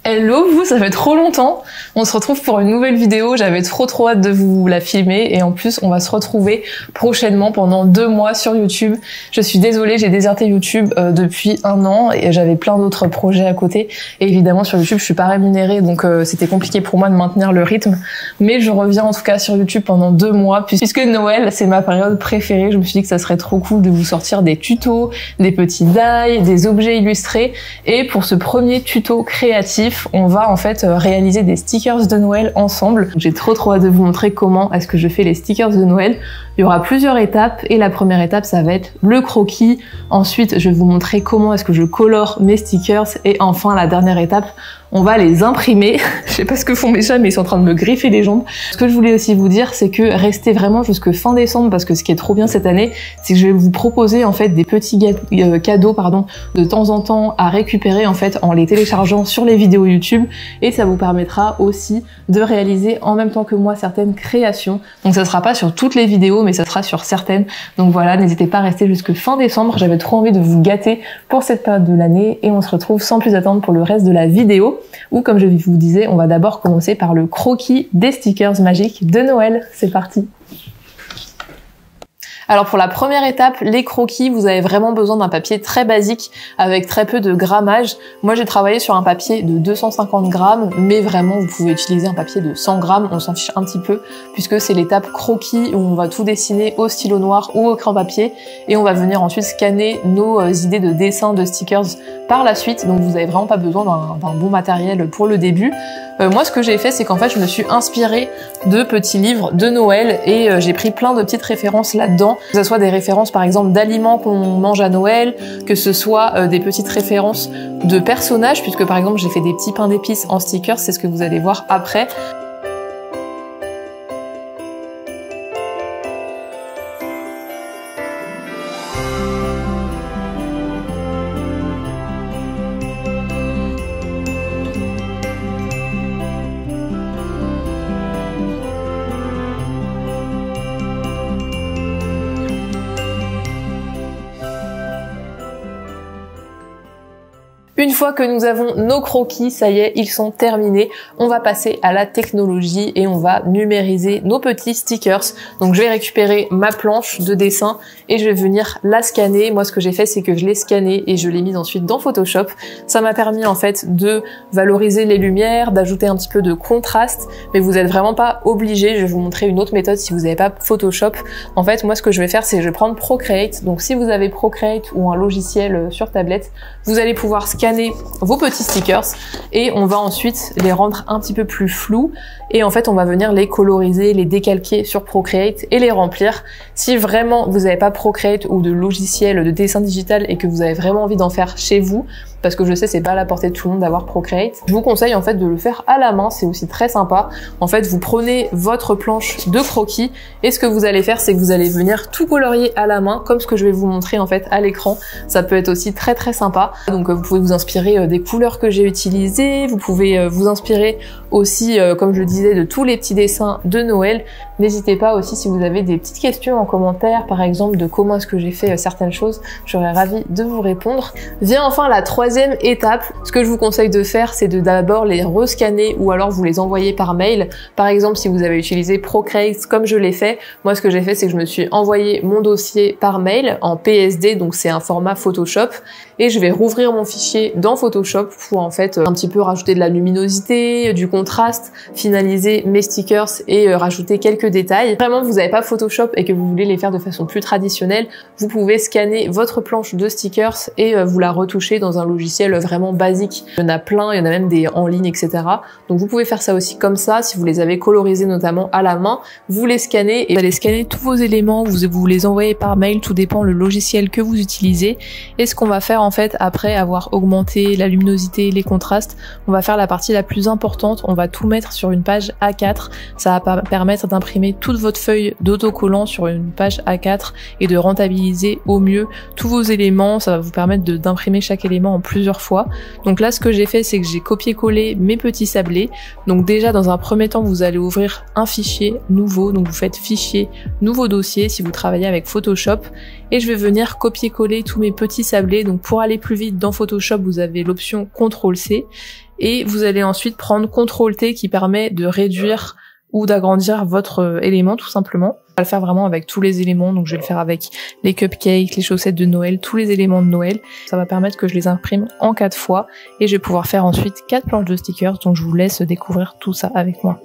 Hello vous, ça fait trop longtemps. On se retrouve pour une nouvelle vidéo, j'avais trop hâte de vous la filmer et en plus on va se retrouver prochainement pendant 2 mois sur YouTube. Je suis désolée, j'ai déserté YouTube depuis 1 an et j'avais plein d'autres projets à côté. Et évidemment sur YouTube je suis pas rémunérée donc c'était compliqué pour moi de maintenir le rythme. Mais je reviens en tout cas sur YouTube pendant 2 mois puisque Noël c'est ma période préférée. Je me suis dit que ça serait trop cool de vous sortir des tutos, des petits die, des objets illustrés. Et pour ce premier tuto créatif, on va en fait réaliser des stickers de Noël ensemble. J'ai trop hâte de vous montrer comment est-ce que je fais les stickers de Noël. Il y aura plusieurs étapes et la première étape ça va être le croquis. Ensuite je vais vous montrer comment est-ce que je colore mes stickers et enfin la dernière étape on va les imprimer. Je sais pas ce que font mes chats mais ils sont en train de me griffer les jambes. Ce que je voulais aussi vous dire c'est que restez vraiment jusque fin décembre parce que ce qui est trop bien cette année c'est que je vais vous proposer en fait des petits cadeaux de temps en temps à récupérer en fait en les téléchargeant sur les vidéos YouTube et ça vous permettra aussi de réaliser en même temps que moi certaines créations. Donc ça sera pas sur toutes les vidéos mais ça sera sur certaines. Donc voilà, n'hésitez pas à rester jusque fin décembre. J'avais trop envie de vous gâter pour cette période de l'année et on se retrouve sans plus attendre pour le reste de la vidéo. Ou comme je vous disais, on va d'abord commencer par le croquis des stickers magiques de Noël. C'est parti! Alors pour la première étape, les croquis, vous avez vraiment besoin d'un papier très basique avec très peu de grammage. Moi j'ai travaillé sur un papier de 250 grammes, mais vraiment vous pouvez utiliser un papier de 100 grammes, on s'en fiche un petit peu, puisque c'est l'étape croquis où on va tout dessiner au stylo noir ou au crayon papier, et on va venir ensuite scanner nos idées de dessin de stickers par la suite, donc vous avez vraiment pas besoin d'un bon matériel pour le début. Moi ce que j'ai fait c'est qu'en fait je me suis inspirée de petits livres de Noël et j'ai pris plein de petites références là-dedans, que ce soit des références par exemple d'aliments qu'on mange à Noël, que ce soit des petites références de personnages, puisque par exemple j'ai fait des petits pains d'épices en stickers, c'est ce que vous allez voir après. Une fois que nous avons nos croquis, ça y est, ils sont terminés. On va passer à la technologie et on va numériser nos petits stickers. Donc je vais récupérer ma planche de dessin et je vais venir la scanner. Moi ce que j'ai fait c'est que je l'ai scannée et je l'ai mise ensuite dans Photoshop. Ça m'a permis en fait de valoriser les lumières, d'ajouter un petit peu de contraste, mais vous n'êtes vraiment pas obligé. Je vais vous montrer une autre méthode si vous n'avez pas Photoshop. En fait moi ce que je vais faire c'est que je vais prendre Procreate. Donc si vous avez Procreate ou un logiciel sur tablette, vous allez pouvoir scanner vos petits stickers et on va ensuite les rendre un petit peu plus flous et en fait on va venir les coloriser, les décalquer sur Procreate et les remplir. Si vraiment vous n'avez pas Procreate ou de logiciel de dessin digital et que vous avez vraiment envie d'en faire chez vous, parce que je sais c'est pas à la portée de tout le monde d'avoir Procreate, je vous conseille en fait de le faire à la main, c'est aussi très sympa. En fait vous prenez votre planche de croquis et ce que vous allez faire c'est que vous allez venir tout colorier à la main comme ce que je vais vous montrer en fait à l'écran. Ça peut être aussi très sympa. Donc vous pouvez vous inspirer des couleurs que j'ai utilisées, vous pouvez vous inspirer aussi comme je le disais de tous les petits dessins de Noël. N'hésitez pas aussi si vous avez des petites questions en commentaire par exemple de comment est-ce que j'ai fait certaines choses, j'aurais ravie de vous répondre. Vient enfin la troisième étape. Ce que je vous conseille de faire c'est de d'abord les rescanner ou alors vous les envoyer par mail. Par exemple si vous avez utilisé Procreate comme je l'ai fait, moi ce que j'ai fait c'est que je me suis envoyé mon dossier par mail en PSD, donc c'est un format Photoshop, et je vais rouvrir mon fichier dans Photoshop pour en fait un petit peu rajouter de la luminosité, du contraste, finaliser mes stickers et rajouter quelques détails. Vraiment vous n'avez pas Photoshop et que vous voulez les faire de façon plus traditionnelle, vous pouvez scanner votre planche de stickers et vous la retoucher dans un logiciel vraiment basique. Il y en a plein, il y en a même des en ligne, etc. Donc vous pouvez faire ça aussi comme ça, si vous les avez colorisés notamment à la main, vous les scannez et vous allez scanner tous vos éléments, vous les envoyez par mail, tout dépend le logiciel que vous utilisez. Et ce qu'on va faire en fait après avoir augmenté la luminosité, les contrastes, on va faire la partie la plus importante, on va tout mettre sur une page A4. Ça va permettre d'imprimer toute votre feuille d'autocollant sur une page A4 et de rentabiliser au mieux tous vos éléments. Ça va vous permettre d'imprimer chaque élément en plusieurs fois. Donc là ce que j'ai fait c'est que j'ai copié-collé mes petits sablés. Donc déjà dans un premier temps vous allez ouvrir un fichier nouveau, donc vous faites fichier, nouveau dossier si vous travaillez avec Photoshop, et je vais venir copier-coller tous mes petits sablés. Donc pour aller plus vite dans Photoshop vous avez l'option CTRL-C et vous allez ensuite prendre CTRL-T qui permet de réduire ou d'agrandir votre élément tout simplement. On va le faire vraiment avec tous les éléments, donc je vais le faire avec les cupcakes, les chaussettes de Noël, tous les éléments de Noël. Ça va permettre que je les imprime en 4 fois et je vais pouvoir faire ensuite 4 planches de stickers, donc je vous laisse découvrir tout ça avec moi.